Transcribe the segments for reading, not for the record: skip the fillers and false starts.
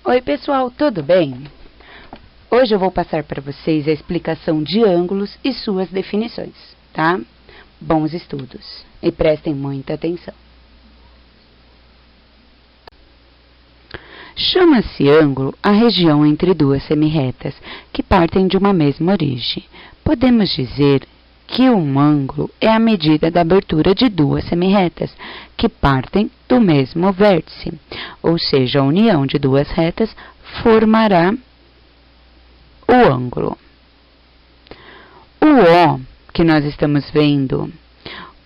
Oi pessoal, tudo bem? Hoje eu vou passar para vocês a explicação de ângulos e suas definições, tá? Bons estudos e prestem muita atenção. Chama-se ângulo a região entre duas semirretas que partem de uma mesma origem. Podemos dizer que um ângulo é a medida da abertura de duas semirretas que partem do mesmo vértice, ou seja, a união de duas retas formará o ângulo. O O que nós estamos vendo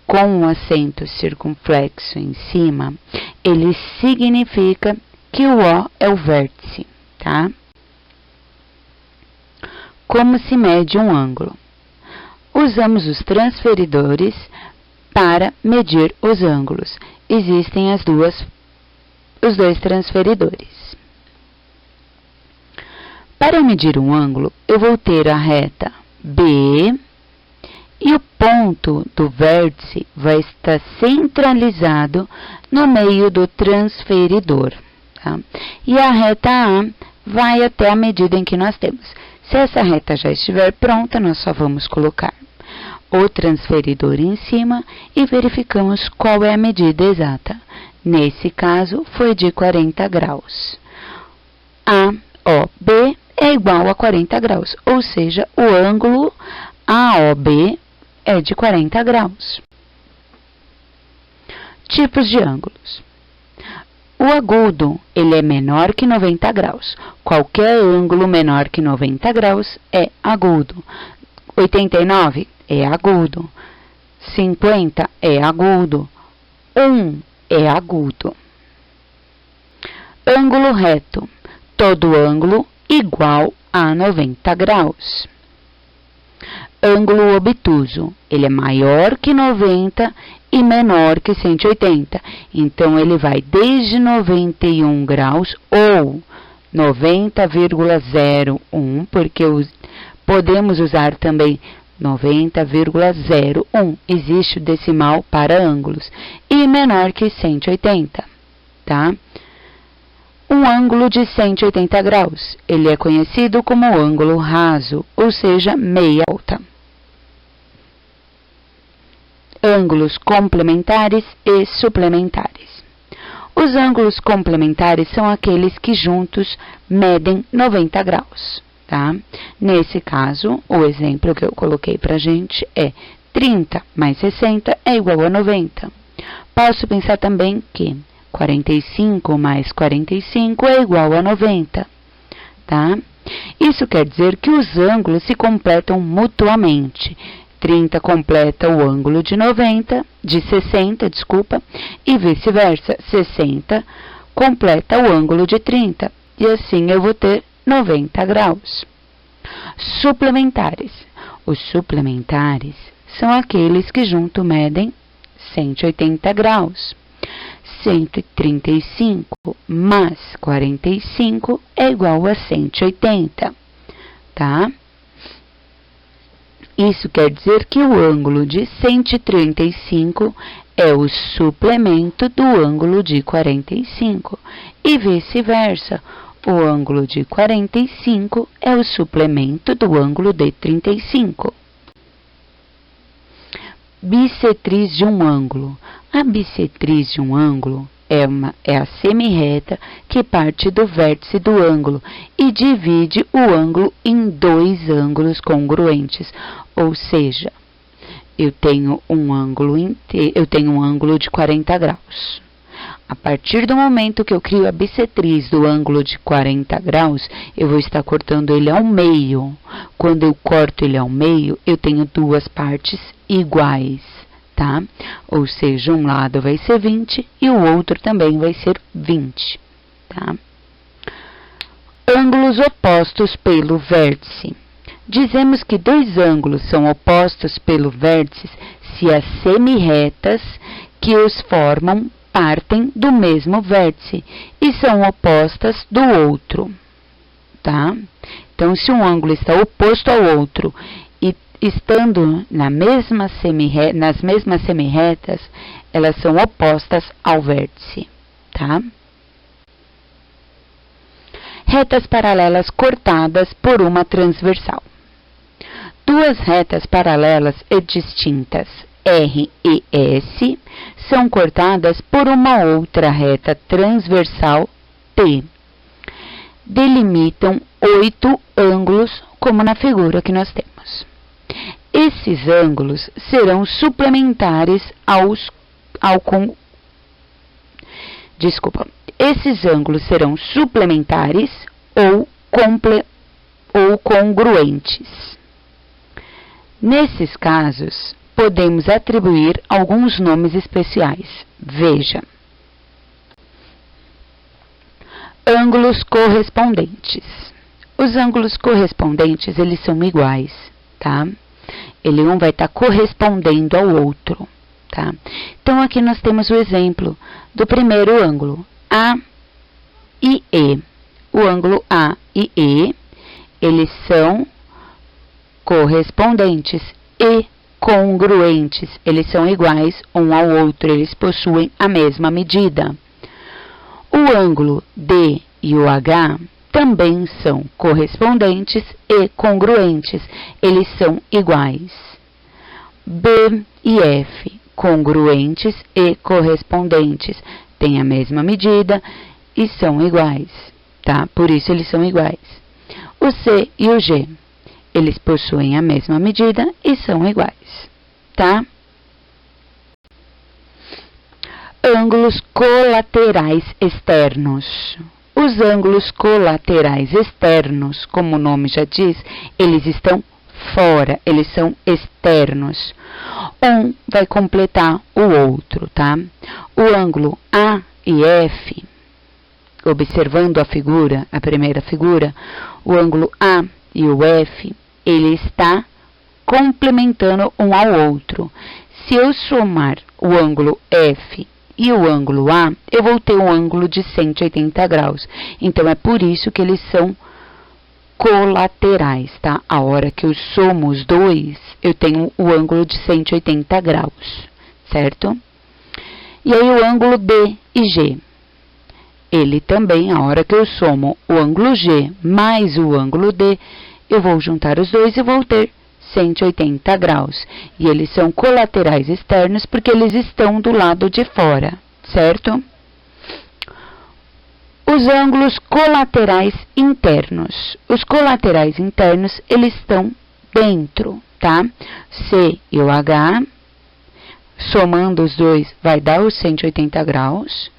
com um acento circunflexo em cima, ele significa que o O é o vértice, tá? Como se mede um ângulo? Usamos os transferidores para medir os ângulos. Existem os dois transferidores. Para medir um ângulo, eu vou ter a reta B e o ponto do vértice vai estar centralizado no meio do transferidor. Tá? E a reta A vai até a medida em que nós temos. Se essa reta já estiver pronta, nós só vamos colocar o transferidor em cima e verificamos qual é a medida exata. Nesse caso, foi de 40 graus. AOB é igual a 40 graus, ou seja, o ângulo AOB é de 40 graus. Tipos de ângulos. O agudo, ele é menor que 90 graus. Qualquer ângulo menor que 90 graus é agudo. 89 é agudo. 50 é agudo. 1 é agudo. Ângulo reto. Todo ângulo igual a 90 graus. Ângulo obtuso. Ele é maior que 90 e menor que 180. Então, ele vai desde 91 graus ou 90,01, porque podemos usar também 90,01. Existe o decimal para ângulos. E menor que 180, tá? Um ângulo de 180 graus. Ele é conhecido como ângulo raso, ou seja, meia alta. Ângulos complementares e suplementares. Os ângulos complementares são aqueles que juntos medem 90 graus, tá? Nesse caso, o exemplo que eu coloquei pra gente é 30 mais 60 é igual a 90. Posso pensar também que 45 mais 45 é igual a 90, tá? Isso quer dizer que os ângulos se completam mutuamente. 30 completa o ângulo de 60, e vice-versa, 60 completa o ângulo de 30, e assim eu vou ter 90 graus. Suplementares. Os suplementares são aqueles que junto medem 180 graus. 135 mais 45 é igual a 180, tá? Isso quer dizer que o ângulo de 135 é o suplemento do ângulo de 45 e vice-versa. O ângulo de 45 é o suplemento do ângulo de 35. Bissetriz de um ângulo. A bissetriz de um ângulo é a semirreta que parte do vértice do ângulo e divide o ângulo em dois ângulos congruentes, ou seja, eu tenho um ângulo de 40 graus. A partir do momento que eu crio a bissetriz do ângulo de 40 graus, eu vou estar cortando ele ao meio. Quando eu corto ele ao meio, eu tenho duas partes iguais, tá? Ou seja, um lado vai ser 20 e o outro também vai ser 20, tá? Ângulos opostos pelo vértice. Dizemos que dois ângulos são opostos pelo vértice se as semirretas que os formam partem do mesmo vértice e são opostas do outro, tá? Então, se um ângulo está oposto ao outro e estando nas mesmas semirretas, elas são opostas ao vértice, tá? retas paralelas cortadas por uma transversal. Duas retas paralelas e distintas, R e S, são cortadas por uma outra reta transversal, T. Delimitam 8 ângulos, como na figura que nós temos. Esses ângulos serão suplementares esses ângulos serão suplementares ou congruentes. Nesses casos, podemos atribuir alguns nomes especiais. Veja. Ângulos correspondentes. Os ângulos correspondentes, eles são iguais, tá? Um vai estar correspondendo ao outro, tá? Então, aqui nós temos o exemplo do primeiro ângulo, A e E. O ângulo A e E, eles são correspondentes e congruentes. Eles são iguais um ao outro, eles possuem a mesma medida. O ângulo D e o H também são correspondentes e congruentes, eles são iguais. B e F, congruentes e correspondentes, têm a mesma medida e são iguais, tá? Por isso eles são iguais. O C e o G, eles possuem a mesma medida e são iguais, tá? Ângulos colaterais externos. Os ângulos colaterais externos, como o nome já diz, eles estão fora, eles são externos. Um vai completar o outro, tá? O ângulo A e F, observando a figura, a primeira figura, o ângulo A e o F, ele está complementando um ao outro. Se eu somar o ângulo F e o ângulo A, eu vou ter um ângulo de 180 graus. Então, é por isso que eles são colaterais, tá? A hora que eu somo os dois, eu tenho o ângulo de 180 graus, certo? E aí, o ângulo D e G. Ele também, a hora que eu somo o ângulo G mais o ângulo D, eu vou juntar os dois e vou ter 180 graus. E eles são colaterais externos porque eles estão do lado de fora, certo? Os ângulos colaterais internos. Os colaterais internos, eles estão dentro, tá? C e o H, somando os dois, vai dar os 180 graus.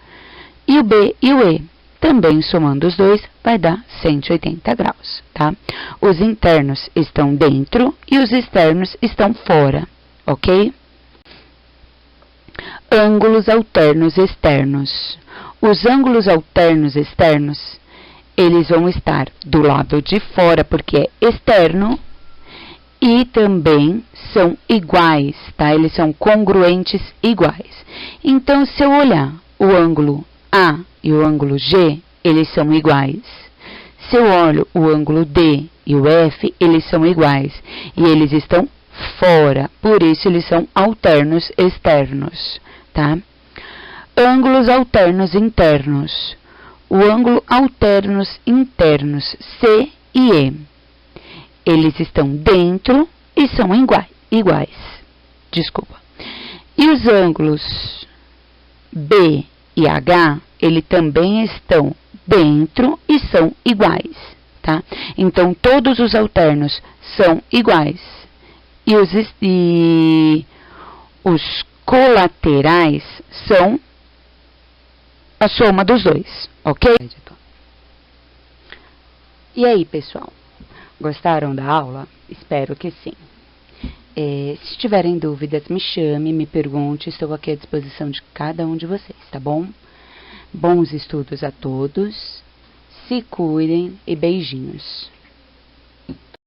E o B e o E, também somando os dois, vai dar 180 graus, tá? Os internos estão dentro e os externos estão fora, ok? Ângulos alternos externos. Os ângulos alternos externos, eles vão estar do lado de fora, porque é externo, e também são iguais, tá? Eles são congruentes iguais. Então, se eu olhar o ângulo A e o ângulo G, eles são iguais. Se eu olho o ângulo D e o F, eles são iguais. E eles estão fora, por isso eles são alternos externos, tá? Ângulos alternos internos. O ângulo alternos internos, C e E, eles estão dentro e são iguais. E os ângulos B e H, eles também estão dentro e são iguais, tá? Então, todos os alternos são iguais. E os colaterais são a soma dos dois, ok? E aí, pessoal? Gostaram da aula? Espero que sim. Se tiverem dúvidas, me chame, me pergunte, estou aqui à disposição de cada um de vocês, tá bom? Bons estudos a todos, se cuidem e beijinhos.